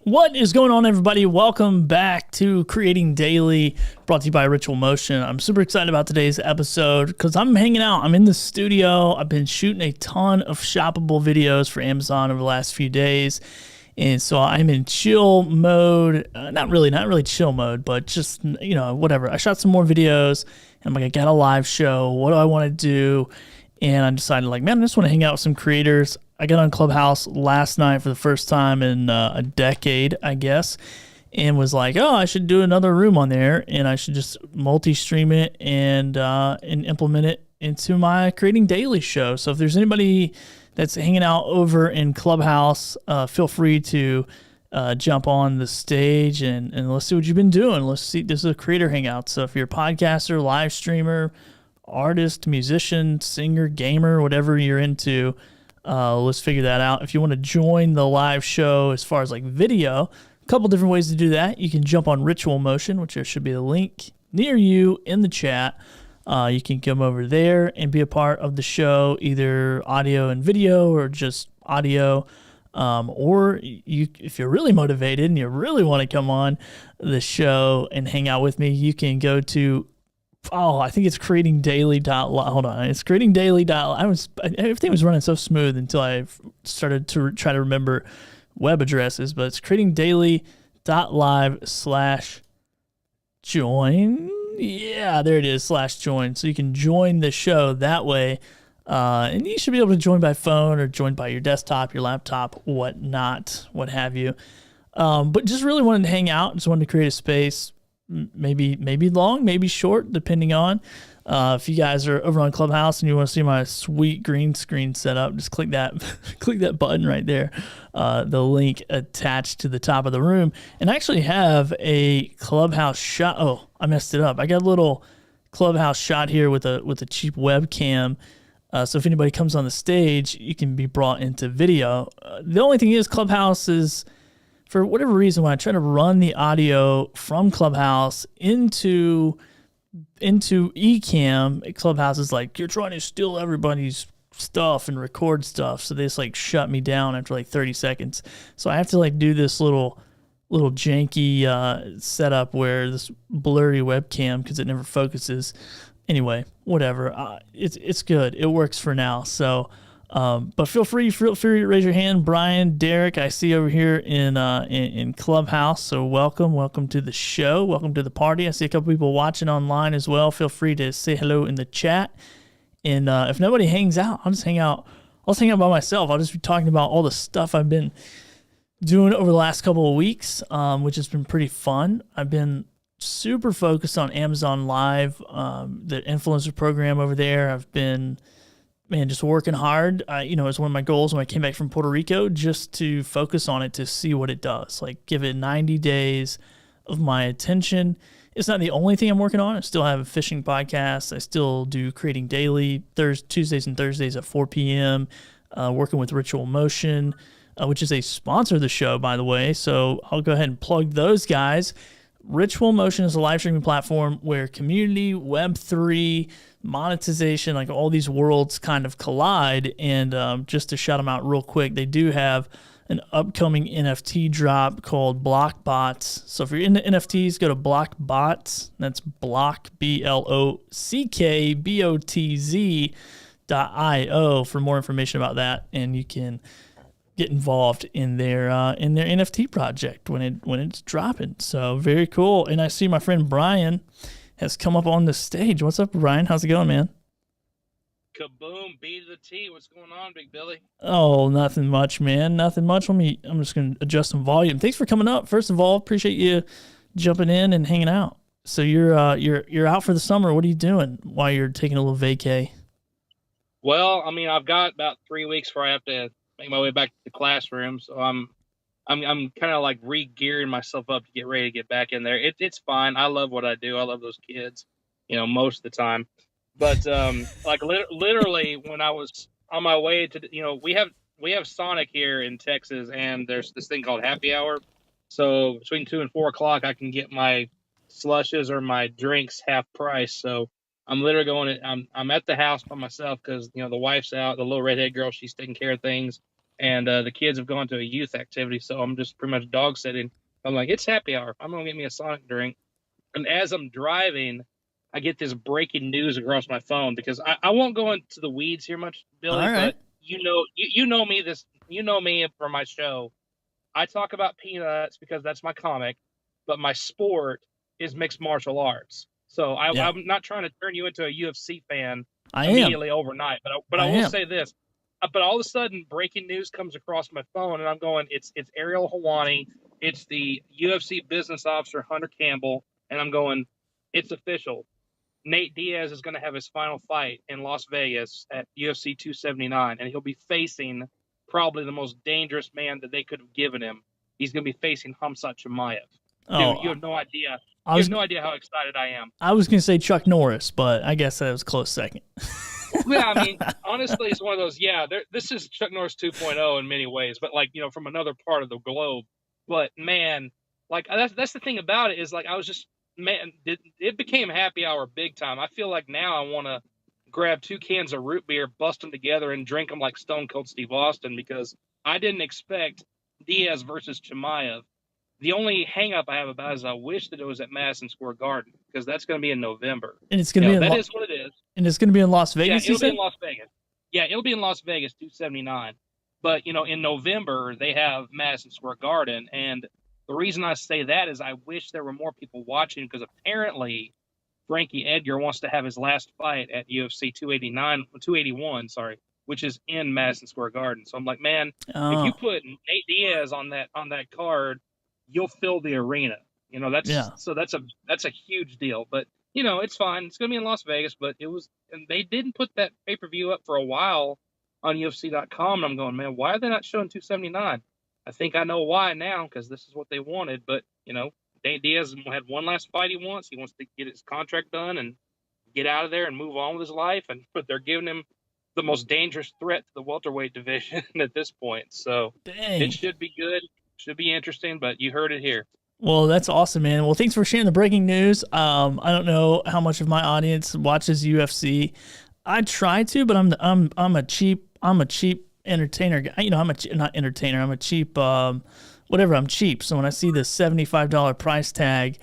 What is going on, everybody? Welcome back to Creating Daily, brought to you by Ritual Motion. I'm super excited about today's episode because I'm hanging out. I'm in the studio. I've been shooting a ton of shoppable videos for Amazon over the last few days. And so I'm in chill mode, not really chill mode, but just, whatever. I shot some more videos and I'm like, I got a live show. What do I want to do? And I decided, I just want to hang out with some creators. I got on Clubhouse last night for the first time in a decade, I guess, and was like, oh, I should do another room on there, and I should just multi-stream it and implement it into my Creating Daily show. So if there's anybody that's hanging out over in Clubhouse, feel free to jump on the stage and let's see what you've been doing. Let's see. This is a creator hangout. So if you're a podcaster, live streamer, artist, musician, singer, gamer, whatever you're into, let's figure that out. If you want to join the live show as far as like video, a couple different ways to do that. You can jump on Ritual Motion, which there should be a link near you in the chat. You can come over there and be a part of the show, either audio and video or just audio. Or if you're really motivated and you really want to come on the show and hang out with me, you can go to I think it's creatingdaily.live. Hold on. It's creatingdaily.live. Everything was running so smooth until I started to try to remember web addresses, but it's creatingdaily.live/join. Yeah, there it is, /join. So you can join the show that way. And you should be able to join by phone or join by your desktop, your laptop, whatnot, what have you. But just really wanted to hang out. Just wanted to create a space. Maybe long, maybe short, depending on. If you guys are over on Clubhouse and you want to see my sweet green screen setup, just click that click that button right there. The link attached to the top of the room. And I actually have a Clubhouse shot. Oh, I messed it up. I got a little Clubhouse shot here with a cheap webcam. So if anybody comes on the stage, you can be brought into video. The only thing is Clubhouse is, for whatever reason, when I try to run the audio from Clubhouse into Ecamm, Clubhouse is like, you're trying to steal everybody's stuff and record stuff. So they just shut me down after 30 seconds. So I have to do this little janky setup where this blurry webcam, because it never focuses. Anyway, whatever. It's good. It works for now. So. But feel free to raise your hand. Brian, Derek, I see over here in Clubhouse. So welcome to the show. Welcome to the party. I see a couple people watching online as well. Feel free to say hello in the chat. And if nobody hangs out, I'll just hang out. I'll just hang out by myself. I'll just be talking about all the stuff I've been doing over the last couple of weeks, which has been pretty fun. I've been super focused on Amazon Live, the influencer program over there. I've been just working hard. It was one of my goals when I came back from Puerto Rico, just to focus on it to see what it does. Give it 90 days, of my attention. It's not the only thing I'm working on. I still have a fishing podcast. I still do Creating Daily Tuesdays and Thursdays at 4 p.m., working with Ritual Motion, which is a sponsor of the show, by the way. So I'll go ahead and plug those guys. Ritual Motion is a live streaming platform where community, Web3, monetization, like all these worlds kind of collide. And just to shout them out real quick, they do have an upcoming NFT drop called Blockbots. So if you're into NFTs, go to Blockbots. That's Block, BLOCKBOTZ.io for more information about that. And you can get involved in their NFT project when it's dropping. So very cool. And I see my friend Brian has come up on the stage. What's up, Brian? How's it going, man? Kaboom, B to the T. What's going on, Big Billy? Oh, nothing much, man. Nothing much. I'm just gonna adjust some volume. Thanks for coming up. First of all, appreciate you jumping in and hanging out. So you're out for the summer. What are you doing while you're taking a little vacay? Well, I mean, I've got about 3 weeks before I have to make my way back to the classroom, so I'm kind of like re-gearing myself up to get ready to get back in there. It's fine. I love what I do. I love those kids, most of the time. But like literally, when I was on my way to, we have Sonic here in Texas, and there's this thing called happy hour. So between 2 and 4 o'clock, I can get my slushes or my drinks half price. So I'm literally going. I'm at the house by myself because the wife's out. The little redhead girl, she's taking care of things, and the kids have gone to a youth activity. So I'm just pretty much dog sitting. I'm like, it's happy hour. I'm gonna get me a Sonic drink. And as I'm driving, I get this breaking news across my phone because I won't go into the weeds here much, Billy. All right. But you know me from my show. I talk about peanuts because that's my comic, but my sport is mixed martial arts. So I'm not trying to turn you into a UFC fan immediately overnight, but I will say this. But all of a sudden, breaking news comes across my phone, and I'm going, it's Ariel Helwani, it's the UFC business officer Hunter Campbell, and I'm going, it's official. Nate Diaz is going to have his final fight in Las Vegas at UFC 279, and he'll be facing probably the most dangerous man that they could have given him. He's going to be facing Khamzat Chimaev. Dude, you have no idea. You have no idea how excited I am. I was going to say Chuck Norris, but I guess that was a close second. Yeah, I mean, honestly, it's one of those, this is Chuck Norris 2.0 in many ways, but from another part of the globe. But man, that's the thing about it is I was just, man, it became happy hour big time. I feel like now I want to grab 2 cans of root beer, bust them together, and drink them like Stone Cold Steve Austin because I didn't expect Diaz versus Chimaev. The only hang-up I have about it is I wish that it was at Madison Square Garden because that's going to be in November. And it's going to be that is what it is. And it's going to be in Las Vegas. Yeah, it'll be in Las Vegas. Yeah, it'll be in Las Vegas, 279. But in November they have Madison Square Garden, and the reason I say that is I wish there were more people watching because apparently Frankie Edgar wants to have his last fight at UFC 281, which is in Madison Square Garden. So I'm like, man, if you put Nate Diaz on that card, you'll fill the arena. So that's a huge deal. But it's fine. It's going to be in Las Vegas, but and they didn't put that pay-per-view up for a while on UFC.com. And I'm going, man, why are they not showing 279? I think I know why now because this is what they wanted. But, Nate Diaz had one last fight he wants. He wants to get his contract done and get out of there and move on with his life. But they're giving him the most dangerous threat to the welterweight division at this point. So It should be good. Should be interesting, but you heard it here. Well, that's awesome, man. Well, thanks for sharing the breaking news. I don't know how much of my audience watches UFC. I try to, but I'm a cheap entertainer guy. Not entertainer. I'm a cheap whatever. I'm cheap. So when I see the $75 price tag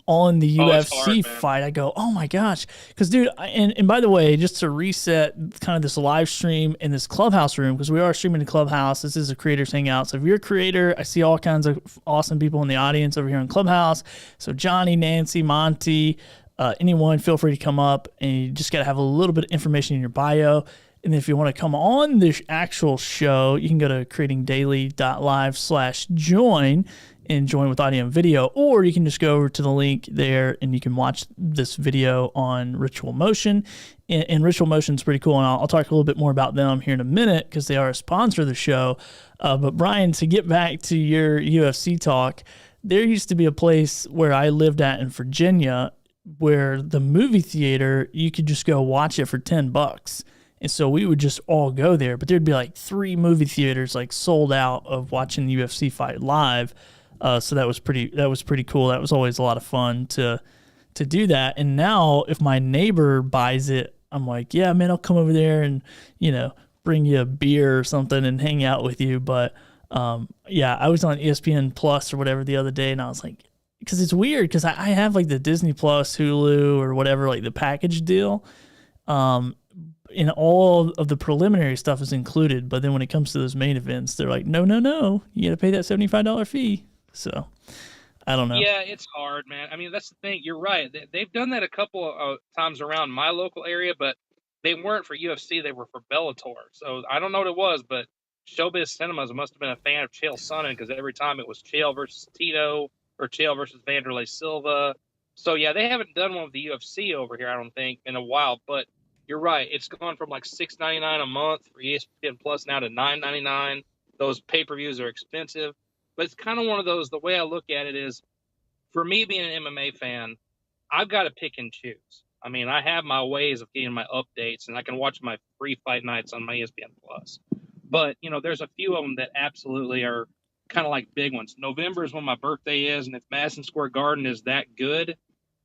on the UFC fight, I go, oh my gosh. Because, dude, and by the way, just to reset kind of this live stream in this Clubhouse room, because we are streaming in Clubhouse. This is a creators hangout. So if you're a creator, I see all kinds of awesome people in the audience over here in Clubhouse. So Johnny, Nancy, Monty, anyone, feel free to come up, and you just got to have a little bit of information in your bio. And if you want to come on this actual show, you can go to creatingdaily.live/join and join with audio and video, or you can just go over to the link there and you can watch this video on Ritual Motion. And Ritual Motion is pretty cool, and I'll talk a little bit more about them here in a minute because they are a sponsor of the show. But Brian, to get back to your UFC talk, there used to be a place where I lived at in Virginia where the movie theater, you could just go watch it for $10. And so we would just all go there, but there'd be like 3 movie theaters like sold out of watching the UFC fight live. So that was pretty cool. That was always a lot of fun to do that. And now if my neighbor buys it, I'm like, yeah, man, I'll come over there and, bring you a beer or something and hang out with you. But yeah, I was on ESPN Plus or whatever the other day, and I was like, because it's weird because I have like the Disney Plus, Hulu, or whatever, like the package deal. And all of the preliminary stuff is included, but then when it comes to those main events, they're like, no, no, no, you got to pay that $75 fee. So I don't know. Yeah, it's hard, man. I mean, that's the thing. You're right. They've done that a couple of times around my local area, but they weren't for UFC. They were for Bellator. So I don't know what it was, but Showbiz Cinemas must have been a fan of Chael Sonnen because every time it was Chael versus Tito or Chael versus Vanderlei Silva. So yeah, they haven't done one with the UFC over here, I don't think, in a while. But you're right. It's gone from like $6.99 a month for ESPN Plus now to $9.99. Those pay-per-views are expensive. But it's kind of one of those, the way I look at it is, for me being an MMA fan, I've got to pick and choose. I mean, I have my ways of getting my updates, and I can watch my free fight nights on my ESPN Plus. But, there's a few of them that absolutely are kind of like big ones. November is when my birthday is, and if Madison Square Garden is that good,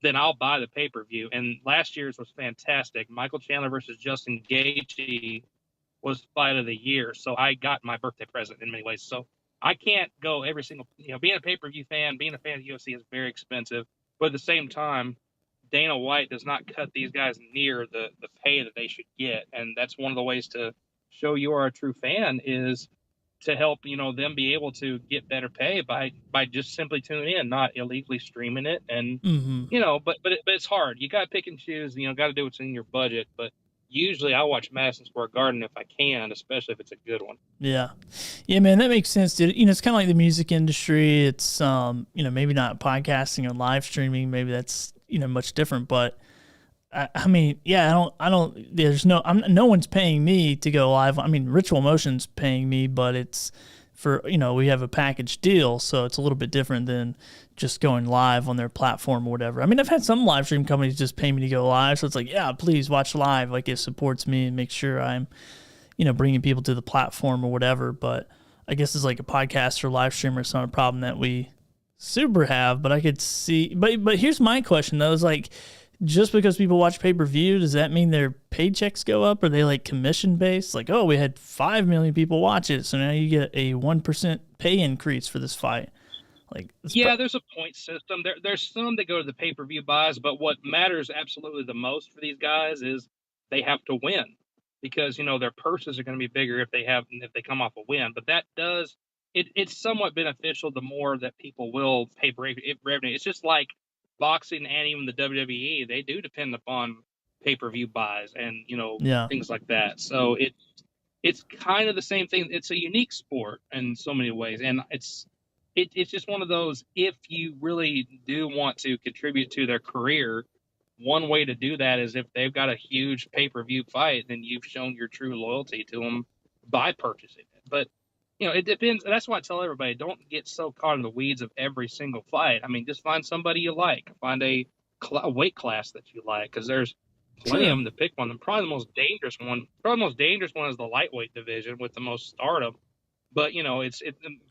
then I'll buy the pay-per-view. And last year's was fantastic. Michael Chandler versus Justin Gaethje was fight of the year. So I got my birthday present in many ways. So I can't go every single, being a pay-per-view fan, being a fan of UFC is very expensive. But at the same time, Dana White does not cut these guys near the pay that they should get. And that's one of the ways to show you are a true fan is to help, them be able to get better pay by just simply tuning in, not illegally streaming it. And, but it's hard. You got to pick and choose, got to do what's in your budget. But usually I watch Madison Square Garden if I can, especially if it's a good one. Yeah. Yeah, man, that makes sense, dude. It's kind of like the music industry. It's, maybe not podcasting or live streaming. Maybe that's, much different, but I mean, yeah, no one's paying me to go live. I mean, Ritual Motion's paying me, but it's for, we have a package deal. So it's a little bit different than just going live on their platform or whatever. I mean, I've had some live stream companies just pay me to go live. So it's like, yeah, please watch live. Like, it supports me and makes sure I'm, bringing people to the platform or whatever. But I guess it's like a podcast or live streamer. It's not a problem that we super have, but I could see, but here's my question though, is like, just because people watch pay-per-view, does that mean their paychecks go up? Are they like commission based? Like, oh, we had 5 million people watch it, so now you get a 1% pay increase for this fight. Like, yeah, there's a point system. There's some that go to the pay-per-view buys, but what matters absolutely the most for these guys is they have to win because their purses are going to be bigger if they come off a win. But that does it's somewhat beneficial the more that people will pay revenue. It's just like boxing and even the WWE, they do depend upon pay-per-view buys and things like that. So it's kind of the same thing. It's a unique sport in so many ways, and it's just one of those. If you really do want to contribute to their career, one way to do that is if they've got a huge pay-per-view fight, then you've shown your true loyalty to them by purchasing it. But it depends. That's why I tell everybody, don't get so caught in the weeds of every single fight. I mean, just find somebody you like. Find a weight class that you like, because there's plenty of them to pick one. And probably the most dangerous one is the lightweight division with the most stardom. But, it's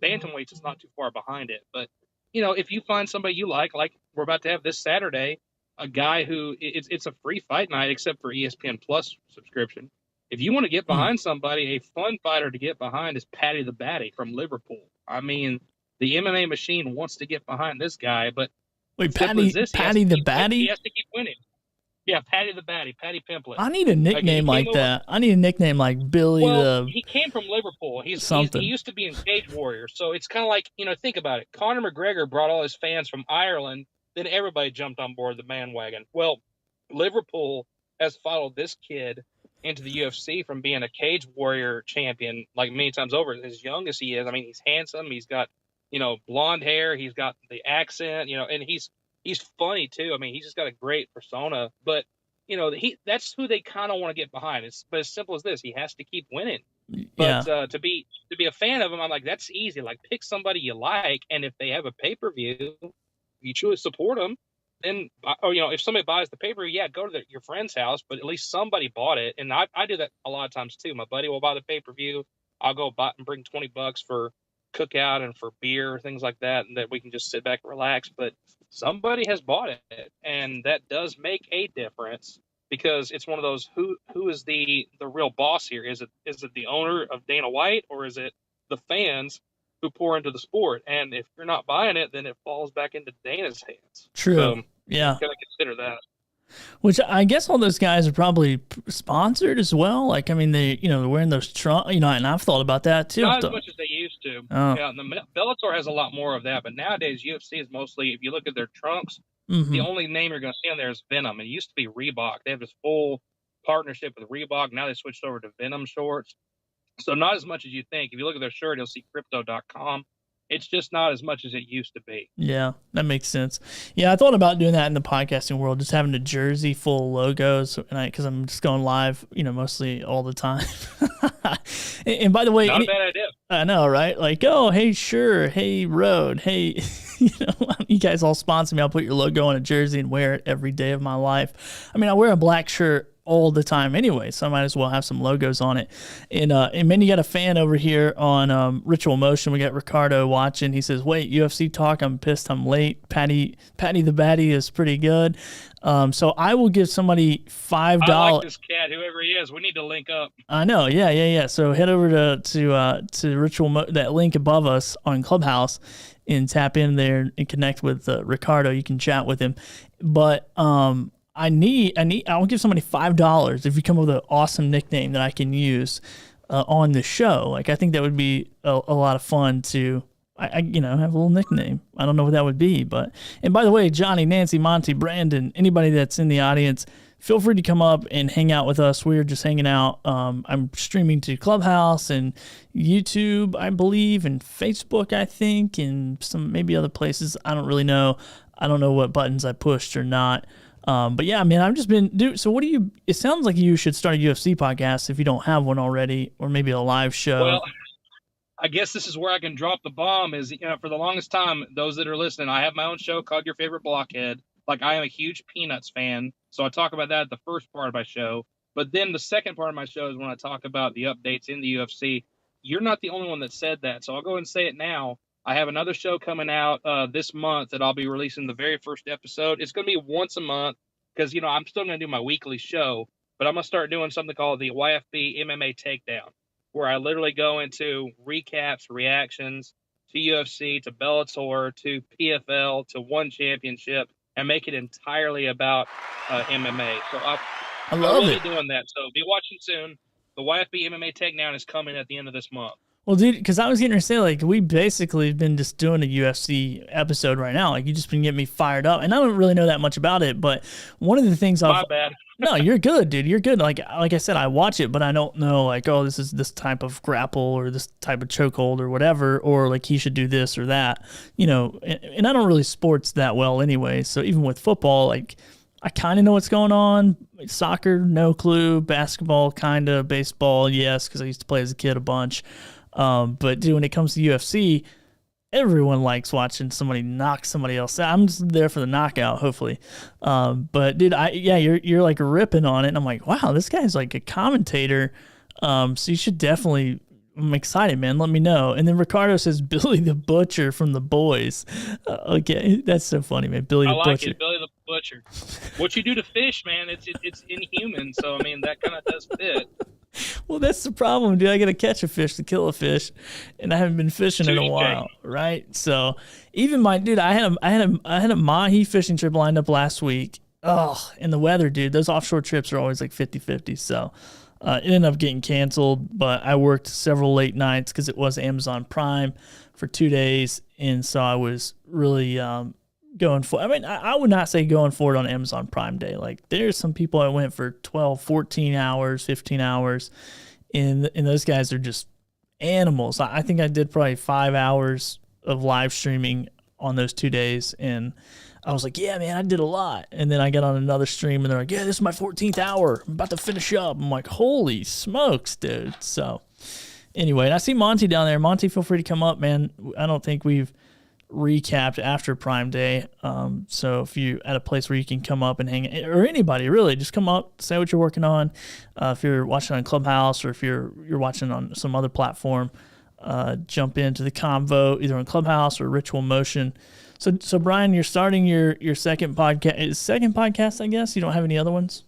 bantamweights is not too far behind it. But, if you find somebody you like we're about to have this Saturday, a guy who it's a free fight night except for ESPN Plus subscription. If you want to get behind somebody, a fun fighter to get behind is Paddy the Baddy from Liverpool. I mean, the MMA machine wants to get behind this guy, but wait, Paddy the Baddy? He has to keep winning. Yeah, Paddy the Baddy, Paddy Pimplett. I need a nickname like that. I need a nickname like Billy he came from Liverpool. He used to be in Cage Warriors, so it's kind of like, think about it. Conor McGregor brought all his fans from Ireland, then everybody jumped on board the bandwagon. Well, Liverpool has followed this kid into the UFC from being a Cage Warrior champion like many times over. As young as he is, I mean, he's handsome. He's got, blonde hair. He's got the accent, and he's funny too. I mean, he's just got a great persona. But that's who they kind of want to get behind. But as simple as this, he has to keep winning. Yeah. But to be a fan of them, I'm like, that's easy. Like, pick somebody you like, and if they have a pay-per-view, you truly support them. Then, or if somebody buys the pay-per-view, yeah, go to your friend's house, but at least somebody bought it. And I do that a lot of times too. My buddy will buy the pay-per-view. I'll go buy and bring $20 for cookout and for beer, things like that, and that we can just sit back and relax. But somebody has bought it, and that does make a difference, because it's one of those, who is the real boss here? Is it the owner of Dana White, or is it the fans who pour into the sport? And if you're not buying it, then it falls back into Dana's hands. True. So yeah. You gotta consider that. Which I guess all those guys are probably sponsored as well. Like, I mean, they're wearing those trunks, and I've thought about that too. Not as much as they used to. Oh. Yeah, the Bellator has a lot more of that, but nowadays UFC is mostly, if you look at their trunks, Mm-hmm. the only name you're going to see on there is Venom. It used to be Reebok. They have this full partnership with Reebok. Now they switched over to Venom shorts. So not as much as you think. If you look at their shirt, you'll see crypto.com. It's just not as much as it used to be. Yeah, that makes sense. Yeah, I thought about doing that in the podcasting world, just having a jersey full of logos, because I'm just going live, mostly all the time. and by the way, not a bad idea. I know, right? Like, oh, hey, sure, hey, Road, hey, you guys all sponsor me. I'll put your logo on a jersey and wear it every day of my life. I mean, I wear a black shirt all the time anyway, so I might as well have some logos on it. And then you got a fan over here on Ritual Motion. We got Ricardo watching. He says, wait, UFC talk, I'm pissed I'm late. Patty the Batty is pretty good. So I will give somebody $5. I like this cat, whoever he is. We need to link up. I know, yeah. So head over to Ritual that link above us on Clubhouse and tap in there and connect with Ricardo. You can chat with him. But I'll give somebody $5 if you come up with an awesome nickname that I can use on the show. Like, I think that would be a lot of fun to, have a little nickname. I don't know what that would be, and by the way, Johnny, Nancy, Monty, Brandon, anybody that's in the audience, feel free to come up and hang out with us. We're just hanging out. I'm streaming to Clubhouse and YouTube, I believe, and Facebook, I think, and some maybe other places. I don't really know. I don't know what buttons I pushed or not. But yeah, man, I've just been, dude. So it sounds like you should start a UFC podcast if you don't have one already, or maybe a live show. Well, I guess this is where I can drop the bomb is, for the longest time, those that are listening, I have my own show called Your Favorite Blockhead. Like, I am a huge Peanuts fan, so I talk about that at the first part of my show. But then the second part of my show is when I talk about the updates in the UFC. You're not the only one that said that, so I'll go and say it now. I have another show coming out this month that I'll be releasing the very first episode. It's going to be once a month because, I'm still going to do my weekly show, but I'm going to start doing something called the YFB MMA Takedown, where I literally go into recaps, reactions to UFC, to Bellator, to PFL, to One Championship, and make it entirely about MMA. So I love will it. be doing that. So be watching soon. The YFB MMA Takedown is coming at the end of this month. Well, dude, because I was going to say, like, we basically have been just doing a UFC episode right now. Like, you just been getting me fired up. And I don't really know that much about it, but one of the things My bad. No, you're good, dude. You're good. Like I said, I watch it, but I don't know, like, oh, this is this type of grapple or this type of chokehold or whatever, or like he should do this or that, and I don't really sports that well anyway. So even with football, like, I kind of know what's going on. Soccer, no clue. Basketball, kind of. Baseball, yes, because I used to play as a kid a bunch. But dude, when it comes to UFC, everyone likes watching somebody knock somebody else out. I'm just there for the knockout, hopefully. But dude, you're like ripping on it, and I'm like, wow, this guy's like a commentator. So you should definitely. I'm excited, man. Let me know. And then Ricardo says Billy the Butcher from The Boys. Okay, that's so funny, man. Billy the Butcher. I like it, Billy the Butcher. What you do to fish, man, it's inhuman. So I mean, that kind of does fit. Well, that's the problem, dude. I got to catch a fish to kill a fish, and I haven't been fishing in a while, right? So even I had a mahi fishing trip lined up last week. Oh, and the weather, dude. Those offshore trips are always like 50-50. So it ended up getting canceled, but I worked several late nights because it was Amazon Prime for 2 days, and so I was really going for. I mean, I would not say going for it on Amazon Prime Day. Like, there's some people that went for 12, 14 hours, 15 hours, and those guys are just animals. I think I did probably 5 hours of live streaming on those 2 days, and I was like, yeah, man, I did a lot. And then I got on another stream, and they're like, yeah, this is my 14th hour. I'm about to finish up. I'm like, holy smokes, dude. So Anyway, and I see Monty down there. Monty, feel free to come up, man. I don't think we've recapped after Prime Day. So if you at a place where you can come up and hang, or anybody really, just come up, say what you're working on. If you're watching on Clubhouse or if you're watching on some other platform, jump into the convo either on Clubhouse or Ritual Motion. So Brian, you're starting your second podcast. I guess you don't have any other ones.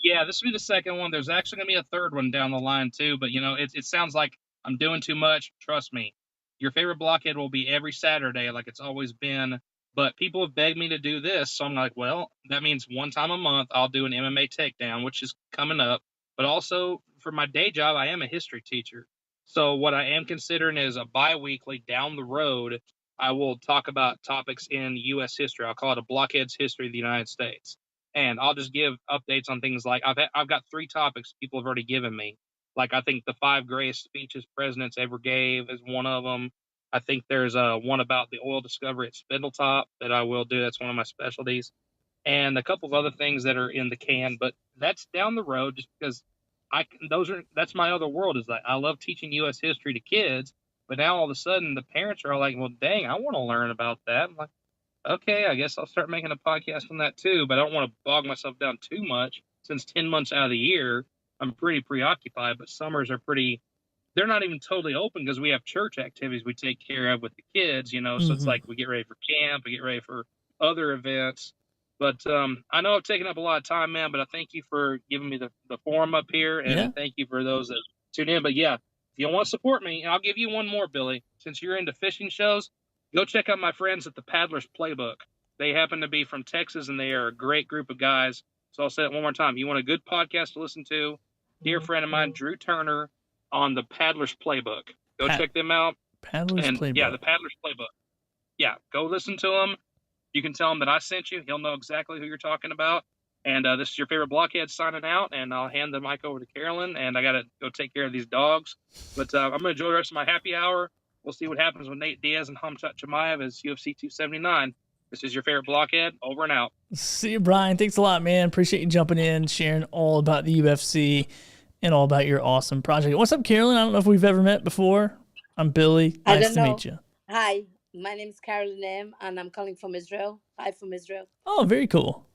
Yeah, this will be the second one. There's actually going to be a third one down the line too, but it sounds like I'm doing too much. Trust me. Your favorite blockhead will be every Saturday like it's always been, but people have begged me to do this, so I'm like, well, that means one time a month I'll do an MMA takedown, which is coming up, but also for my day job, I am a history teacher. So what I am considering is a bi-weekly down the road, I will talk about topics in US history. I'll call it a blockhead's history of the United States, and I'll just give updates on things like I've got 3 topics people have already given me. Like I think the 5 greatest speeches presidents ever gave is one of them. I think there's one about the oil discovery at Spindletop that I will do. That's one of my specialties, and a couple of other things that are in the can. But that's down the road, just because that's my other world. Is that I love teaching U.S. history to kids, but now all of a sudden the parents are all like, "Well, dang, I want to learn about that." I'm like, okay, I guess I'll start making a podcast on that too, but I don't want to bog myself down too much since 10 months out of the year, I'm pretty preoccupied, but summers are they're not even totally open because we have church activities we take care of with the kids, so it's like we get ready for camp, we get ready for other events. But I know I've taken up a lot of time, man, but I thank you for giving me the forum up here, and Yeah. thank you for those that tune in. But yeah, if you want to support me, I'll give you one more, Billy. Since you're into fishing shows, go check out my friends at the Paddler's Playbook. They happen to be from Texas, and they are a great group of guys. So I'll say it one more time. You want a good podcast to listen to? Dear friend of mine, Drew Turner, on the Paddler's Playbook. Go check them out. Paddler's And yeah, Playbook. the Paddler's Playbook. Yeah, go listen to him. You can tell him that I sent you. He'll know exactly who you're talking about. And this is your favorite blockhead signing out. And I'll hand the mic over to Carolyn. And I got to go take care of these dogs. But I'm going to enjoy the rest of my happy hour. We'll see what happens with Nate Diaz and Hamzat Chimaev as UFC 279. This is your favorite blockhead. Over and out. See you, Brian. Thanks a lot, man. Appreciate you jumping in, sharing all about the UFC and all about your awesome project. What's up, Carolyn? I don't know if we've ever met before. I'm Billy. I Nice don't to know. meet you. Hi, my name is Carolyn M, and I'm calling from Israel. Hi from Israel. Oh, very cool.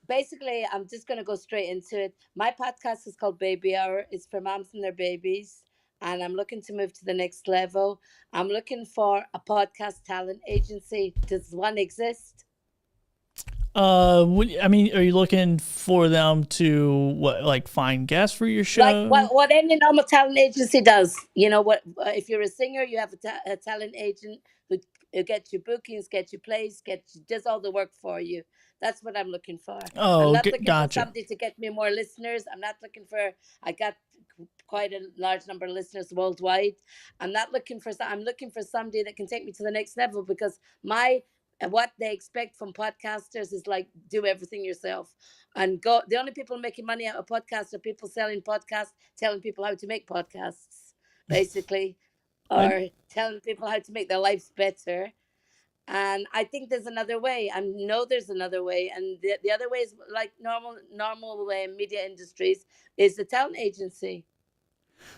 Basically, I'm just gonna go straight into it. My podcast is called Baby Hour. It's for moms and their babies, and I'm looking to move to the next level. I'm looking for a podcast talent agency. Does one exist? I mean, are you looking for them to like find guests for your show? Like what any normal talent agency does. You know what? If you're a singer, you have a talent agent who gets you bookings, gets you plays, does all the work for you. That's what I'm looking for. I'm not looking for somebody to get me more listeners. I'm not looking for. I got quite a large number of listeners worldwide. I'm not looking for. I'm looking for somebody that can take me to the next level, because what they expect from podcasters is like do everything yourself and go. The only people making money out of podcasts are people selling podcasts, telling people how to make podcasts, basically, or telling people how to make their lives better. And I think there's another way. I know there's another way, and the other way is like normal way in media industries is the talent agency.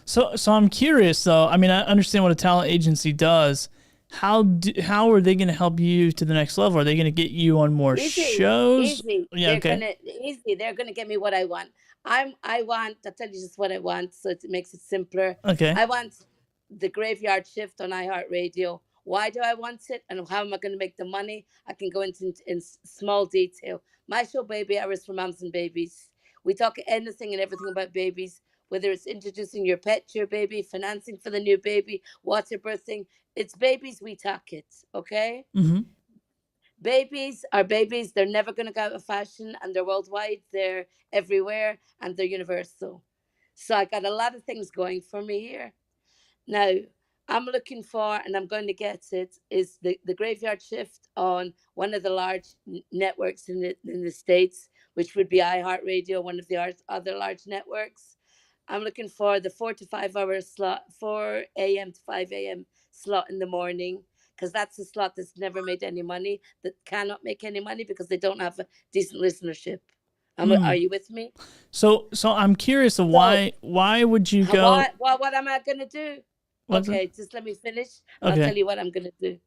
So I'm curious though. I mean, I understand what a talent agency does. How are they going to help you to the next level? Are they going to get you on more shows? Easy. Yeah, They're gonna get me what I want. I'll tell you just what I want, so it makes it simpler. Okay. I want the graveyard shift on iHeartRadio. Why do I want it, and how am I going to make the money? I can go into in small detail. My show, Baby Hours, for moms and babies. We talk anything and everything about babies, whether it's introducing your pet to your baby, financing for the new baby, water birthing. It's babies, we talk it, okay? Mm-hmm. Babies are babies. They're never going to go out of fashion, and they're worldwide. They're everywhere, and they're universal. So I got a lot of things going for me here. Now, I'm looking for, and I'm going to get it, is the graveyard shift on one of the large networks in the States, which would be iHeartRadio, one of the other large networks. I'm looking for the 4 to 5 hour slot, 4 a.m. to 5 a.m. slot in the morning, because that's a slot that's never made any money, that cannot make any money because they don't have a decent listenership. Are you with me? So I'm curious of why would you go? What am I gonna do? Okay, just let me finish. Okay. I'll tell you what I'm gonna do.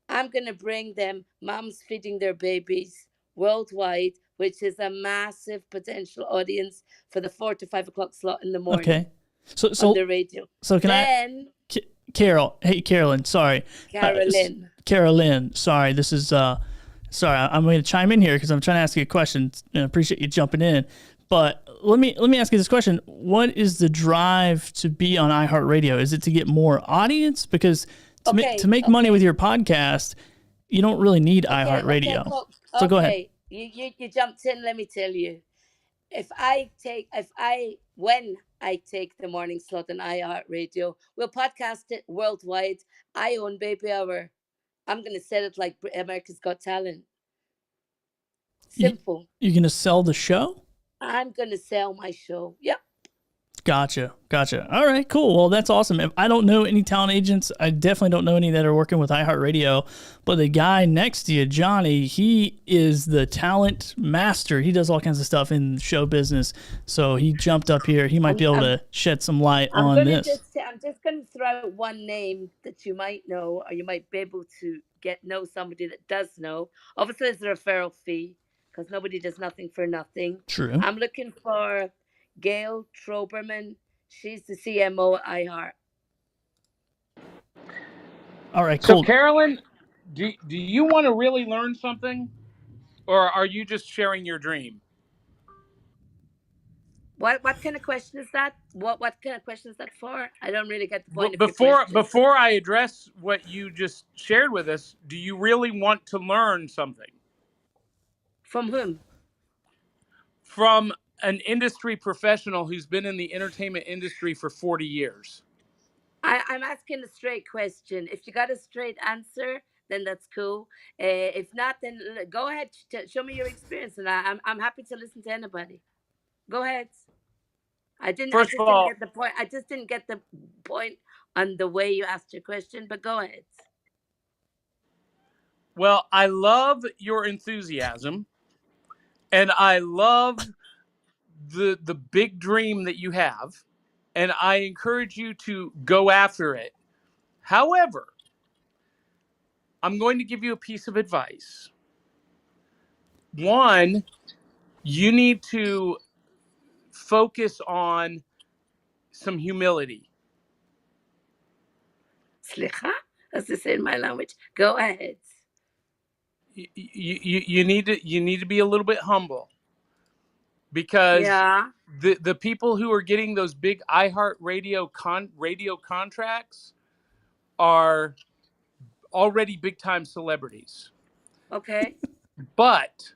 I'm gonna bring them moms feeding their babies worldwide, which is a massive potential audience for the 4 to 5 o'clock slot in the morning. Okay. So on the radio. So can then, Carol, hey Carolyn, sorry. Carolyn, sorry. This is sorry. I'm going to chime in here because I'm trying to ask you a question. And I appreciate you jumping in. But let me ask you this question: what is the drive to be on iHeartRadio? Is it to get more audience? Because to make money with your podcast, you don't really need iHeartRadio. So go ahead. You jumped in. Let me tell you, when I take the morning slot on iHeartRadio, we'll podcast it worldwide. I own Baby Hour. I'm gonna sell it like America's Got Talent. Simple. You're gonna sell the show? I'm gonna sell my show. Yep. Gotcha. All right, cool. Well, that's awesome. If I don't know any talent agents, I definitely don't know any that are working with iHeartRadio. But the guy next to you, Johnny, he is the talent master. He does all kinds of stuff in show business. So he jumped up here. He might be able to shed some light on this. I'm just going to throw out one name that you might know, or you might be able to know somebody that does know. Obviously, there's a referral fee because nobody does nothing for nothing. True. I'm looking for Gail Troberman. She's the CMO at iHeart. All right, cool. So, Carolyn, do you want to really learn something, or are you just sharing your dream? What kind of question is that? What kind of question is that for? I don't really get the point of your question. Before I address what you just shared with us, do you really want to learn something? From whom? From an industry professional who's been in the entertainment industry for 40 years. I'm asking a straight question. If you got a straight answer, then that's cool. If not, then go ahead. Show me your experience, and I'm happy to listen to anybody. Go ahead. I just didn't get the point. I just didn't get the point on the way you asked your question, but go ahead. Well, I love your enthusiasm, and I love the big dream that you have, and I encourage you to go after it. However, I'm going to give you a piece of advice. One, you need to focus on some humility. Slicha, as they say in my language. Go ahead. You need to be a little bit humble, because the people who are getting those big iHeartRadio radio contracts are already big time celebrities. Okay. But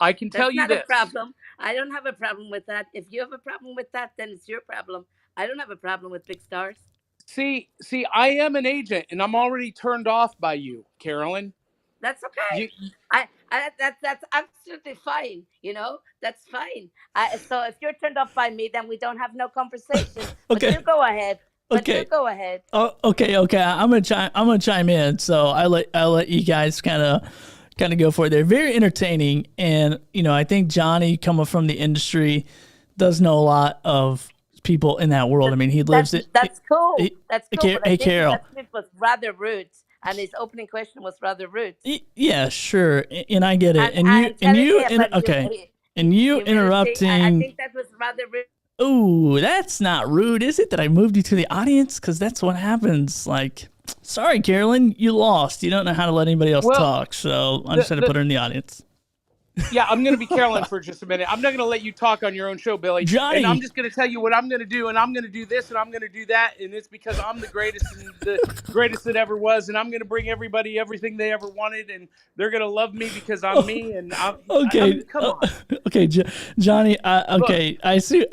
I can tell you this. That's not a problem. I don't have a problem with that. If you have a problem with that, then it's your problem. I don't have a problem with big stars. See, I am an agent, and I'm already turned off by you, Carolyn. That's okay. That's absolutely fine. That's fine. So if you're turned off by me, then we don't have no conversation. Okay. But you go ahead. Okay. You go ahead. Oh, okay. I'm gonna chime in. So I'll let you guys kind of go for it. They're very entertaining, and I think Johnny, coming from the industry, does know a lot of people in that world. I mean, he lives it. That's cool. That's cool. Hey, Carol. That was rather rude. And his opening question was rather rude. Yeah, sure, and I get it. And you interrupting. I think that was rather rude. Oh, that's not rude, is it? That I moved you to the audience? Because that's what happens. Like, sorry, Carolyn, you lost. You don't know how to let anybody else talk, so I just had to put her in the audience. Yeah, I'm going to be Carolyn for just a minute. I'm not going to let you talk on your own show, Billy. Johnny. And I'm just going to tell you what I'm going to do, and I'm going to do this, and I'm going to do that, and it's because I'm the greatest and the greatest that ever was, and I'm going to bring everybody everything they ever wanted, and they're going to love me because I'm me, and come on. Okay, Johnny. Okay, I see.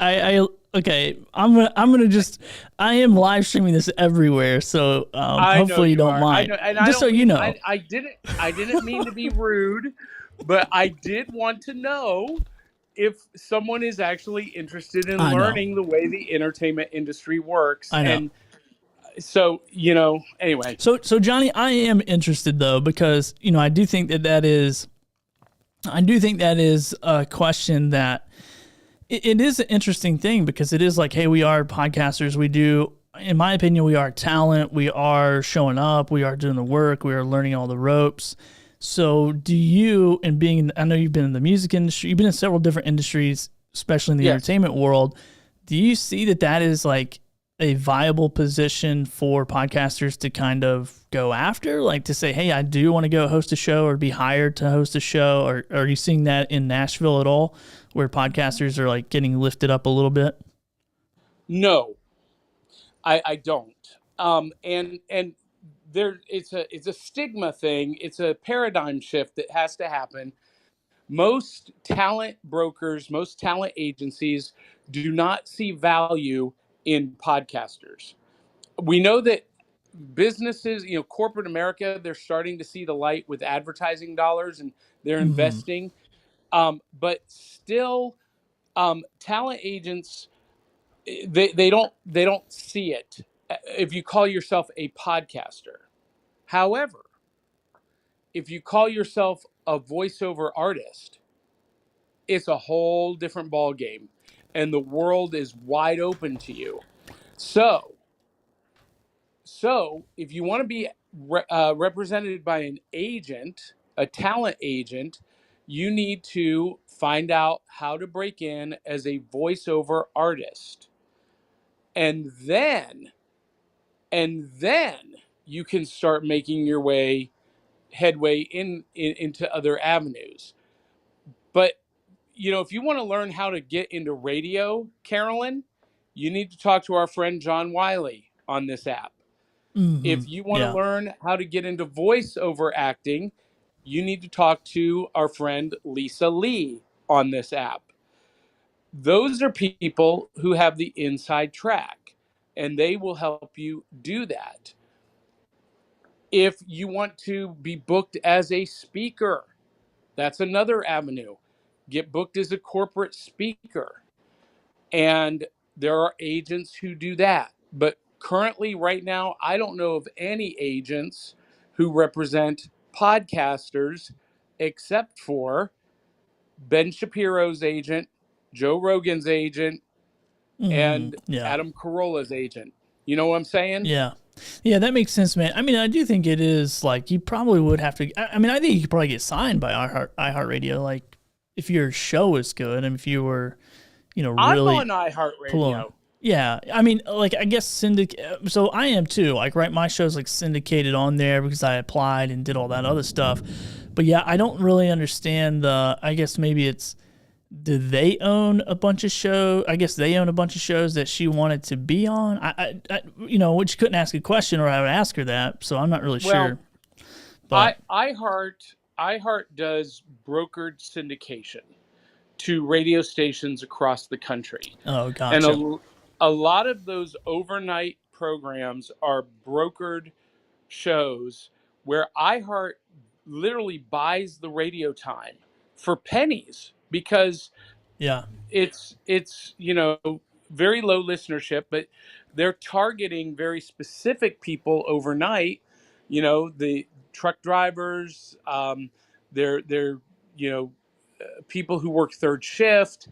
Okay, I am live streaming this everywhere, so hopefully you don't mind. Just so you know, I didn't mean to be rude. But I did want to know if someone is actually interested in learning the way the entertainment industry works. I know. And so, anyway. So Johnny, I am interested though, because, I do think that is I do think that is a question that it is an interesting thing, because it is like, hey, we are podcasters. We do, in my opinion, we are talent. We are showing up. We are doing the work. We are learning all the ropes. So do you, and being, I know you've been in the music industry, you've been in several different industries, especially in the Yes. entertainment world. Do you see that that is like a viable position for podcasters to kind of go after, like to say, hey, I do want to go host a show or be hired to host a show? Or are you seeing that in Nashville at all, where podcasters are like getting lifted up a little bit? No, I don't. And there, it's a stigma thing. It's a paradigm shift that has to happen. Most talent brokers, most talent agencies do not see value in podcasters. We know that businesses, corporate America, they're starting to see the light with advertising dollars, and they're Mm-hmm. investing. But still, talent agents, they don't see it if you call yourself a podcaster. However, if you call yourself a voiceover artist, it's a whole different ball game, and the world is wide open to you. So if you want to be represented by an agent, a talent agent, you need to find out how to break in as a voiceover artist, and then you can start making your headway into other avenues. But if you want to learn how to get into radio, Carolyn, you need to talk to our friend John Wiley on this app. Mm-hmm. If you want to Yeah. learn how to get into voiceover acting, you need to talk to our friend Lisa Lee on this app. Those are people who have the inside track, and they will help you do that. If you want to be booked as a speaker, that's another avenue. Get booked as a corporate speaker. And there are agents who do that. But currently, right now, I don't know of any agents who represent podcasters except for Ben Shapiro's agent, Joe Rogan's agent, Mm-hmm. and Yeah. Adam Carolla's agent. You know what I'm saying? Yeah. Yeah, that makes sense, man. I mean, I do think it is like, you probably would have to. I mean, I think you could probably get signed by iHeartRadio, like if your show is good and if you were, I'm really on pulling. iHeartRadio. Yeah, I mean, like I guess syndicate. So I am too. Like, right, my show's like syndicated on there because I applied and did all that other stuff. But yeah, I don't really understand the. I guess maybe it's. Do they own a bunch of shows? I guess they own a bunch of shows that she wanted to be on. Which couldn't ask a question, or I would ask her that. So I'm not really sure. But iHeart does brokered syndication to radio stations across the country. oh, And gotcha. a lot of those overnight programs are brokered shows where iHeart literally buys the radio time for pennies, because Yeah. it's very low listenership, but they're targeting very specific people overnight. The truck drivers, they're people who work third shift,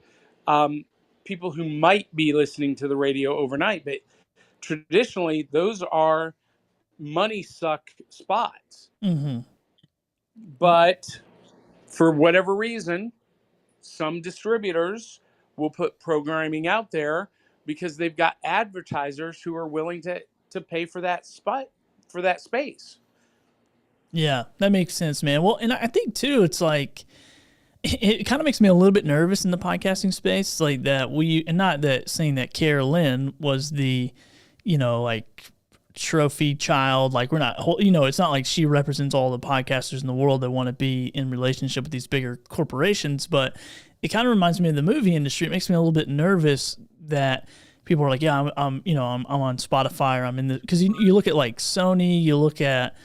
um, people who might be listening to the radio overnight. But traditionally, those are money suck spots. Mm-hmm. But for whatever reason, some distributors will put programming out there because they've got advertisers who are willing to pay for that spot, for that space. Yeah, that makes sense, man. Well, and I think too, it's like, it kind of makes me a little bit nervous in the podcasting space, like that and not that saying that Carolyn was the, like trophy child. Like, we're not, it's not like she represents all the podcasters in the world that want to be in relationship with these bigger corporations. But it kind of reminds me of the movie industry. It makes me a little bit nervous that people are like, yeah, I'm on Spotify, or I'm in the, because you look at like Sony, you look at.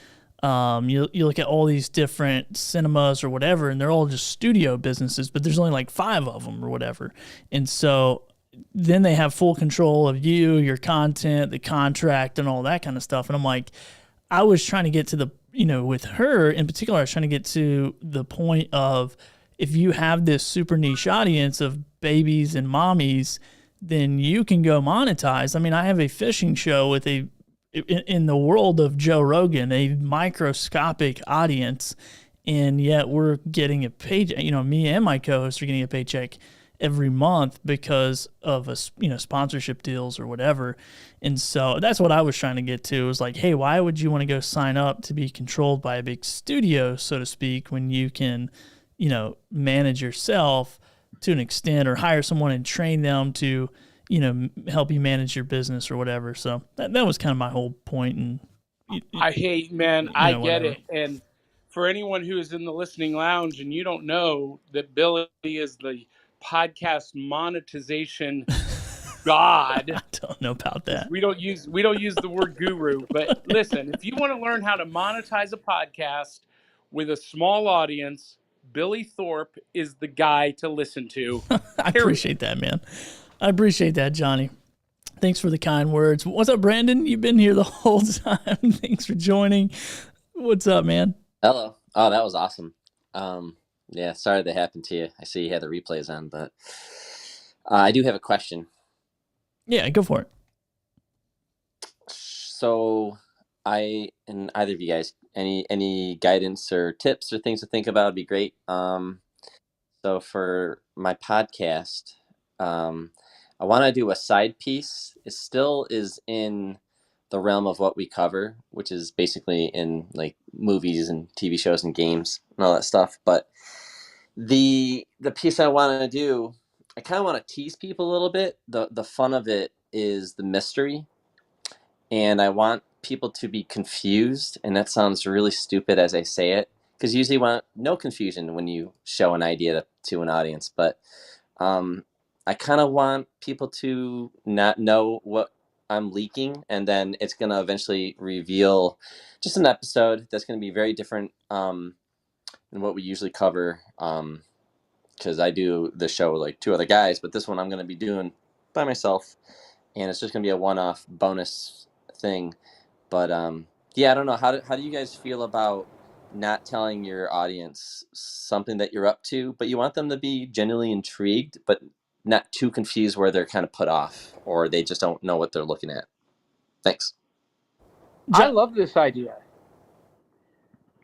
You look at all these different cinemas or whatever, and they're all just studio businesses, but there's only like 5 of them or whatever. And so then they have full control of you, your content, the contract, and all that kind of stuff. And I'm like, I was trying to get to the, with her in particular, I was trying to get to the point of, if you have this super niche audience of babies and mommies, then you can go monetize. I mean, I have a fishing show with in the world of Joe Rogan, a microscopic audience, and yet we're getting a paycheck. You know, me and my co-host are getting a paycheck every month because of sponsorship deals or whatever. And so that's what I was trying to get to, was like, hey, why would you want to go sign up to be controlled by a big studio, so to speak, when you can, manage yourself to an extent, or hire someone and train them to, help you manage your business or whatever. So that was kind of my whole point. And I get whatever. it. And for anyone who is in the listening lounge and you don't know that Billy is the podcast monetization god. I don't know about that. We don't use the word guru, but listen, if you want to learn how to monetize a podcast with a small audience, Billy Thorpe is the guy to listen to. I appreciate that, man. I appreciate that, Johnny. Thanks for the kind words. What's up, Brandon? You've been here the whole time. Thanks for joining. What's up, man? Hello. Oh, that was awesome. Yeah, sorry that happened to you. I see you had the replays on, but I do have a question. Yeah, go for it. So and either of you guys, any guidance or tips or things to think about would be great. So for my podcast, I want to do a side piece. It still is in the realm of what we cover, which is basically in like movies and TV shows and games and all that stuff. But the piece I want to do, I kind of want to tease people a little bit. The fun of it is the mystery, and I want people to be confused. And that sounds really stupid as I say it, because usually you want no confusion when you show an idea to an audience. But I kind of want people to not know what I'm leaking, and then it's going to eventually reveal just an episode that's going to be very different than what we usually cover, because I do the show with like two other guys, but this one I'm going to be doing by myself, and it's just going to be a one-off bonus thing. But yeah, I don't know. How do you guys feel about not telling your audience something that you're up to, but you want them to be genuinely intrigued, but not too confused where they're kind of put off or they just don't know what they're looking at? Thanks. I love this idea.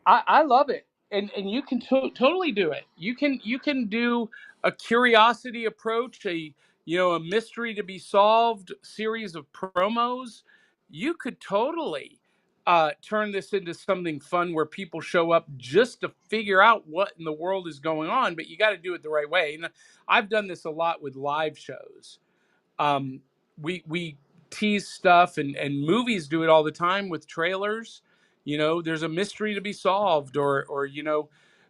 I love it. And you can totally do it. You can do a curiosity approach, a mystery to be solved series of promos. You could totally turn this into something fun where people show up just to figure out what in the world is going on, but you got to do it the right way. And I've done this a lot with live shows. We tease stuff, and movies do it all the time with trailers. There's a mystery to be solved, or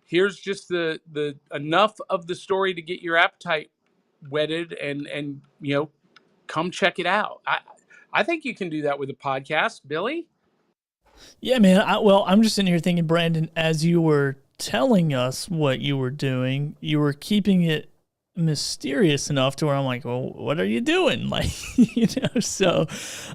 here's just the enough of the story to get your appetite whetted, and come check it out. I think you can do that with a podcast, Billy. Yeah, man. I'm just sitting here thinking, Brandon, as you were telling us what you were doing, you were keeping it mysterious enough to where I'm like, well, what are you doing? Like, so,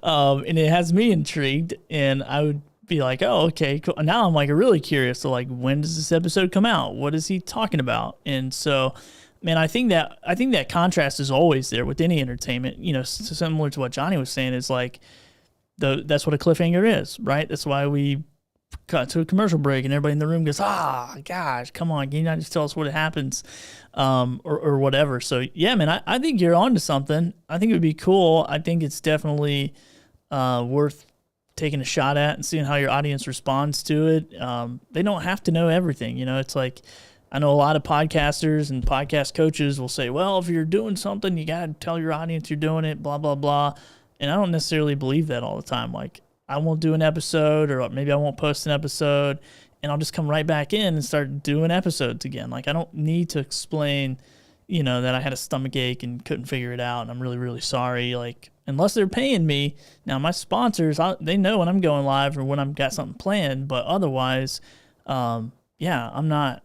and it has me intrigued, and I would be like, oh, okay, cool. Now I'm like really curious. So like, when does this episode come out? What is he talking about? And so, man, I think that contrast is always there with any entertainment, similar to what Johnny was saying, is like, that's what a cliffhanger is, right? That's why we cut to a commercial break and everybody in the room goes, gosh, come on, can you not just tell us what happens, or whatever. So yeah, man, I think you're onto something. I think it would be cool. I think it's definitely worth taking a shot at and seeing how your audience responds to it. They don't have to know everything. It's like, I know a lot of podcasters and podcast coaches will say, well, if you're doing something, you got to tell your audience you're doing it, blah, blah, blah. And I don't necessarily believe that all the time. Like, I won't do an episode, or maybe I won't post an episode, and I'll just come right back in and start doing episodes again. Like, I don't need to explain, that I had a stomach ache and couldn't figure it out, and I'm really, really sorry. Like, unless they're paying me. Now, my sponsors, they know when I'm going live or when I've got something planned, but otherwise, I'm not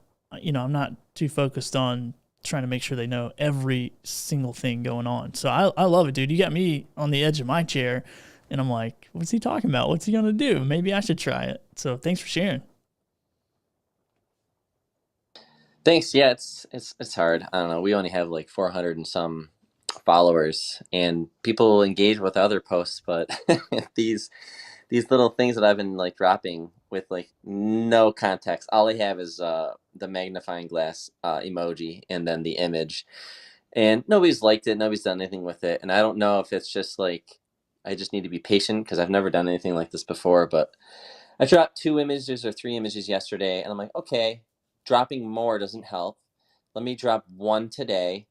too focused on trying to make sure they know every single thing going on. So I love it, dude. You got me on the edge of my chair, and I'm like, what's he talking about? What's he going to do? Maybe I should try it. So thanks for sharing. Thanks. Yeah, it's hard. I don't know. We only have like 400 and some followers, and people engage with other posts, but these these little things that I've been like dropping with like no context. All I have is the magnifying glass emoji and then the image, and nobody's liked it. Nobody's done anything with it, and I don't know if it's just like I just need to be patient because I've never done anything like this before. But I dropped 2 images or 3 images yesterday, and I'm like, okay, dropping more doesn't help. Let me drop one today,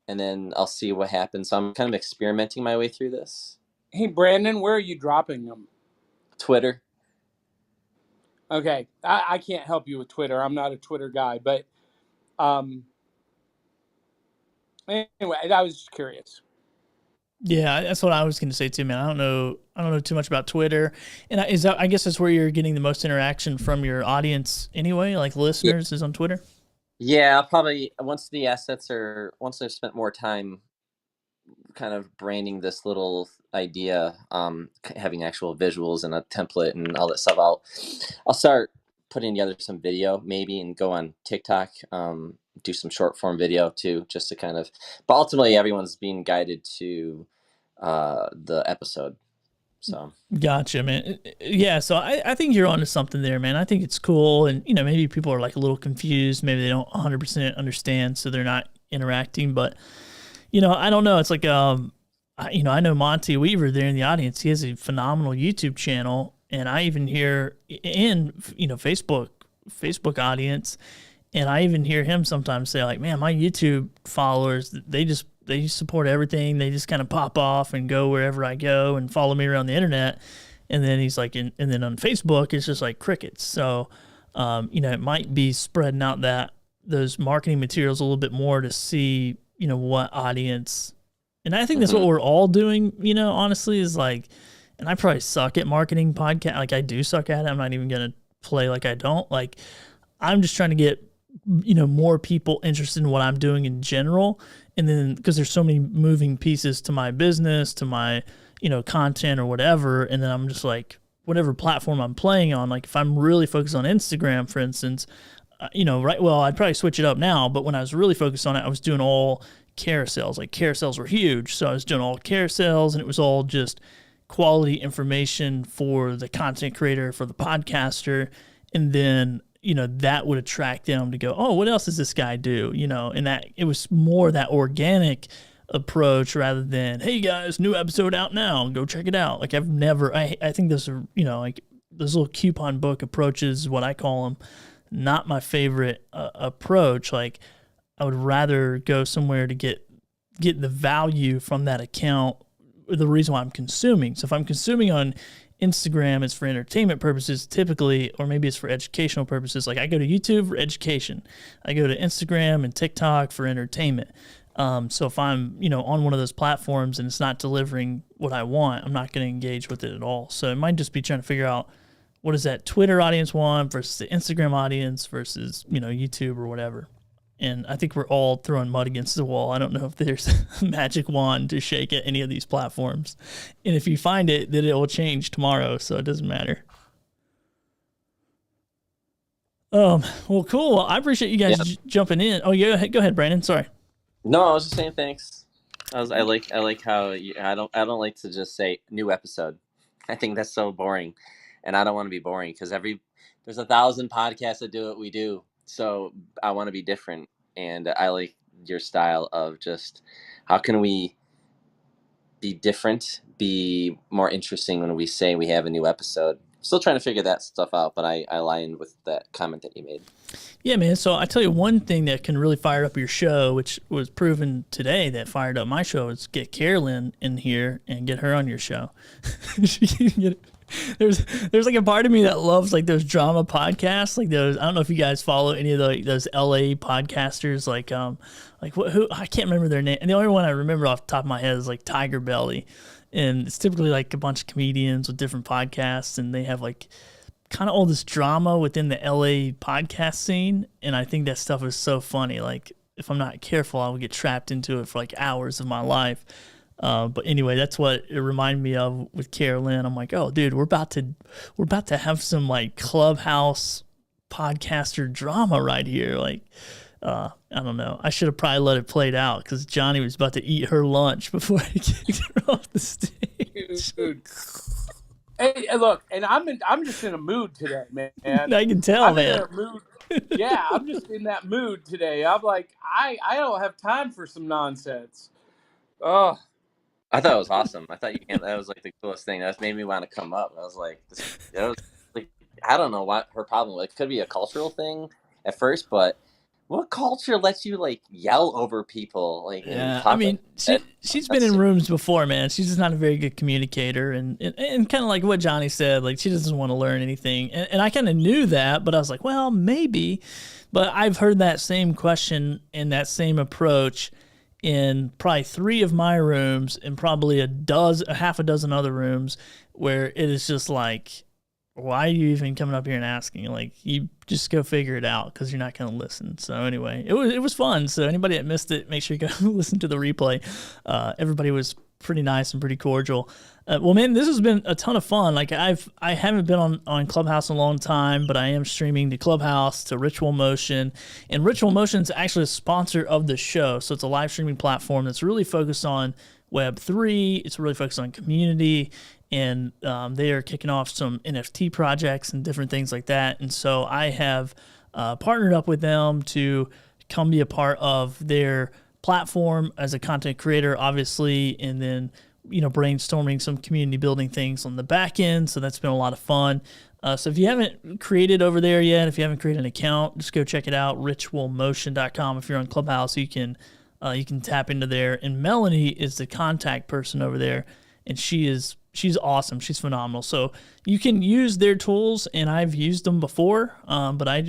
and then I'll see what happens. So I'm kind of experimenting my way through this. Hey, Brandon, where are you dropping them? Twitter. Okay, I can't help you with Twitter. I'm not a Twitter guy, but anyway, I was just curious. Yeah, that's what I was going to say too, man. I don't know too much about Twitter, and I guess that's where you're getting the most interaction from your audience anyway, like listeners, is on Twitter. Yeah, I'll probably once I've spent more time kind of branding this little idea, having actual visuals and a template and all that stuff. I'll start putting together some video maybe and go on TikTok, do some short form video too, just to kind of. But ultimately, everyone's being guided to the episode. So Gotcha, man. Yeah, so I think you're onto something there, man. I think it's cool, and maybe people are like a little confused, maybe they don't 100% understand, so they're not interacting. But I don't know. It's like I know Monty Weaver there in the audience. He has a phenomenal YouTube channel, and I even hear in Facebook audience, and I even hear him sometimes say like, "Man, my YouTube followers, they support everything. They just kind of pop off and go wherever I go and follow me around the internet." And then he's like, and then on Facebook, it's just like crickets. So, it might be spreading out those marketing materials a little bit more to see, what audience. And I think that's what we're all doing, honestly, is like, and I probably suck at marketing podcast. Like I do suck at it. I'm not even going to play like I don't. Like I'm just trying to get, more people interested in what I'm doing in general. And then because there's so many moving pieces to my business, to my, content or whatever. And then I'm just like, whatever platform I'm playing on, like if I'm really focused on Instagram, for instance, right. Well, I'd probably switch it up now, but when I was really focused on it, I was doing all carousels. Like carousels were huge. So I was doing all carousels, and it was all just quality information for the content creator, for the podcaster. And then, that would attract them to go, oh, what else does this guy do? And that it was more that organic approach rather than, hey guys, new episode out now, go check it out. Like I think those are, like those little coupon book approaches, what I call them, not my favorite approach. Like I would rather go somewhere to get the value from that account, the reason why I'm consuming. So if I'm consuming on Instagram, it's for entertainment purposes typically, or maybe it's for educational purposes. Like I go to YouTube for education. I go to Instagram and TikTok for entertainment. So if I'm, on one of those platforms and it's not delivering what I want, I'm not going to engage with it at all. So it might just be trying to figure out what does that Twitter audience want versus the Instagram audience versus, YouTube or whatever. And I think we're all throwing mud against the wall. I don't know if there's a magic wand to shake at any of these platforms. And if you find it, then it will change tomorrow, so it doesn't matter. Well, cool. Well, I appreciate you guys jumping in. Oh, yeah, go ahead, Brandon. Sorry. no, I was just saying thanks. I like how I don't like to just say new episode. I think that's so boring, and I don't want to be boring because there's 1,000 podcasts that do what we do. So I want to be different, and I like your style of just how can we be different, be more interesting when we say we have a new episode. Still trying to figure that stuff out, but I aligned with that comment that you made. Yeah, man. So I tell you one thing that can really fire up your show, which was proven today that fired up my show, is get Carolyn in here and get her on your show. There's like a part of me that loves like those drama podcasts, like those. I don't know if you guys follow any of those LA podcasters, like who I can't remember their name. And the only one I remember off the top of my head is like Tiger Belly, and it's typically like a bunch of comedians with different podcasts, and they have like kind of all this drama within the LA podcast scene. And I think that stuff is so funny. Like if I'm not careful, I will get trapped into it for like hours of my life. But anyway, that's what it reminded me of with Carolyn. I'm like, oh, dude, we're about to have some like clubhouse podcaster drama right here. Like, I don't know. I should have probably let it play out because Johnny was about to eat her lunch before I kicked her off the stage. Dude. Hey, look, and I'm just in a mood today, man. I can tell, I'm man. in a mood. Yeah, I'm just in that mood today. I'm like, I don't have time for some nonsense. Oh, I thought it was awesome. I thought that was like the coolest thing. That made me want to come up. I was like, that was like, I don't know what her problem was. It could be a cultural thing at first, but what culture lets you like yell over people? Like, and Yeah, talk I mean, she's been in rooms before, man. She's just not a very good communicator, and kind of like what Johnny said, like she doesn't want to learn anything, and I kind of knew that, but I was like, well, maybe. But I've heard that same question and that same approach in probably 3 of my rooms and probably a half a dozen other rooms where it is just like, why are you even coming up here and asking? Like, you just go figure it out because you're not going to listen. So anyway, it was fun. So anybody that missed it, make sure you go listen to the replay. Everybody was pretty nice and pretty cordial. Well, man, this has been a ton of fun. Like I haven't been on Clubhouse in a long time, but I am streaming to Clubhouse, to Ritual Motion, and Ritual Motion is actually a sponsor of the show. So it's a live streaming platform that's really focused on Web3. It's really focused on community, and they are kicking off some NFT projects and different things like that. And so I have partnered up with them to come be a part of their platform as a content creator, obviously, and then brainstorming some community building things on the back end. So that's been a lot of fun. So if you haven't created over there yet, if you haven't created an account, just go check it out, ritualmotion.com. If you're on Clubhouse, you can tap into there. And Melanie is the contact person over there, and she's awesome. She's phenomenal. So you can use their tools, and I've used them before, but I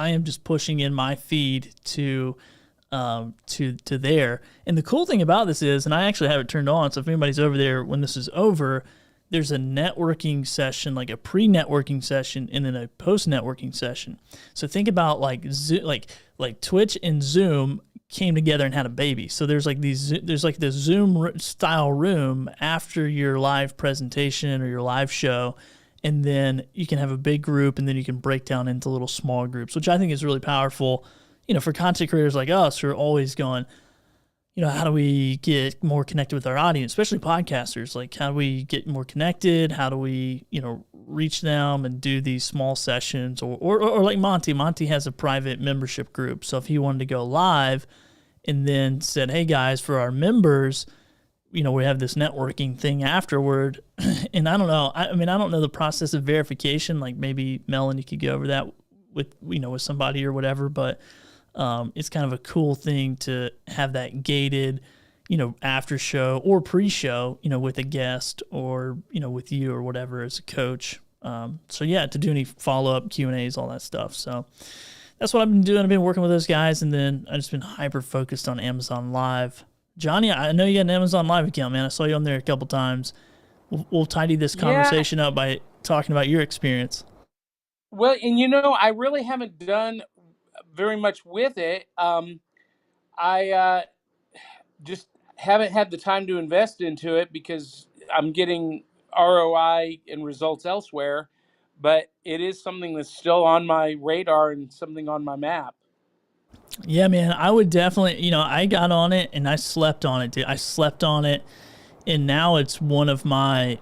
am just pushing in my feed to there. And the cool thing about this is, and I actually have it turned on, so if anybody's over there when this is over, there's a networking session, like a pre-networking session, and then a post-networking session. So think about like Twitch and Zoom came together and had a baby. So there's like this Zoom style room after your live presentation or your live show, and then you can have a big group, and then you can break down into little small groups, which I think is really powerful. For content creators like us who are always going, how do we get more connected with our audience, especially podcasters? Like, how do we get more connected? How do we, reach them and do these small sessions? Or like Monty. Monty has a private membership group. So if he wanted to go live and then said, hey, guys, for our members, we have this networking thing afterward. And I don't know. I don't know the process of verification. Like maybe Melanie could go over that with somebody or whatever, but it's kind of a cool thing to have that gated, after show or pre-show, with a guest or, with you or whatever as a coach. So yeah, to do any follow-up Q&As, all that stuff. So that's what I've been doing. I've been working with those guys, and then I've just been hyper-focused on Amazon Live. Johnny, I know you got an Amazon Live account, man. I saw you on there a couple times. We'll tidy this conversation up by talking about your experience. Well, and I really haven't done very much with it. I just haven't had the time to invest into it because I'm getting ROI and results elsewhere, but it is something that's still on my radar and something on my map. Yeah, man, I would definitely, I got on it and I slept on it, dude. I slept on it, and now it's one of my,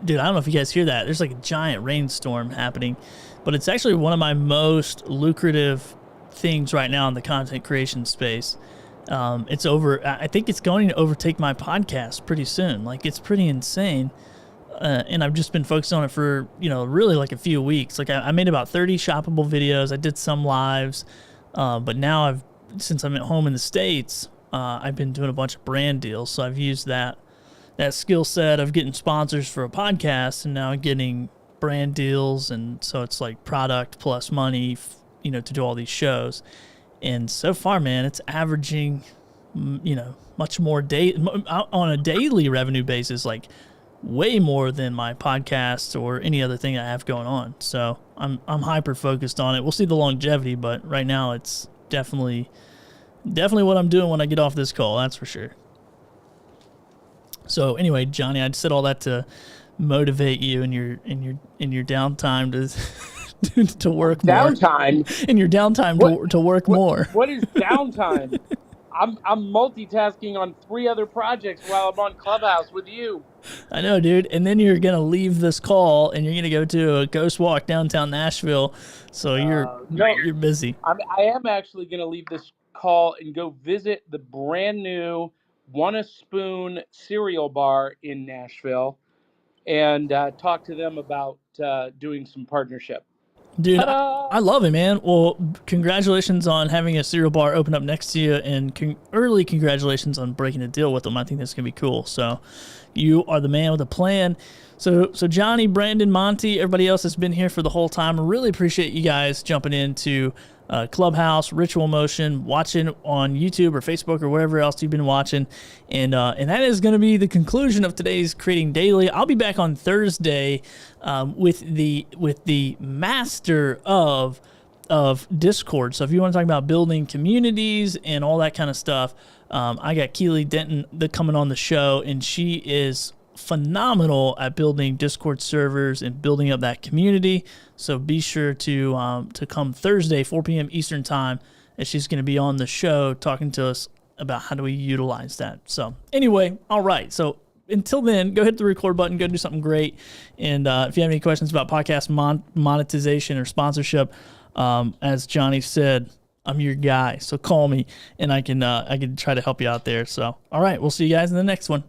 dude, I don't know if you guys hear that. There's like a giant rainstorm happening, but it's actually one of my most lucrative things right now in the content creation space. It's over. I think it's going to overtake my podcast pretty soon. Like, it's pretty insane. And I've just been focused on it for, really like a few weeks. Like I made about 30 shoppable videos. I did some lives. But now since I'm at home in the States, I've been doing a bunch of brand deals. So I've used that skill set of getting sponsors for a podcast and now getting brand deals. And so it's like product plus money, to do all these shows. And so far, man, it's averaging, much more on a daily revenue basis, like way more than my podcast or any other thing I have going on. So I'm hyper focused on it. We'll see the longevity, but right now it's definitely what I'm doing when I get off this call. That's for sure. So anyway, Johnny, I said all that to motivate you in your downtime to to work more. Downtime. In your downtime to work more. What is downtime? I'm multitasking on 3 other projects while I'm on Clubhouse with you. I know, dude. And then you're gonna leave this call and you're gonna go to a ghost walk downtown Nashville. So you're busy. I am actually gonna leave this call and go visit the brand new One a Spoon cereal bar in Nashville and talk to them about doing some partnership. Dude, I love it, man. Well, congratulations on having a cereal bar open up next to you, and early congratulations on breaking a deal with them. I think that's going to be cool. So you are the man with a plan. So Johnny, Brandon, Monty, everybody else that's been here for the whole time, I really appreciate you guys jumping into Clubhouse, Ritual Motion, watching on YouTube or Facebook or wherever else you've been watching. And that is going to be the conclusion of today's Creating Daily. I'll be back on Thursday with the master of Discord. So if you want to talk about building communities and all that kind of stuff, I got Keely Denton coming on the show, and she is phenomenal at building Discord servers and building up that community. So be sure to come Thursday, 4 p.m. Eastern time, as she's going to be on the show talking to us about how do we utilize that. So anyway, all right. So until then, go hit the record button, go do something great. And if you have any questions about podcast monetization or sponsorship, as Johnny said, I'm your guy. So call me, and I can try to help you out there. So all right, we'll see you guys in the next one.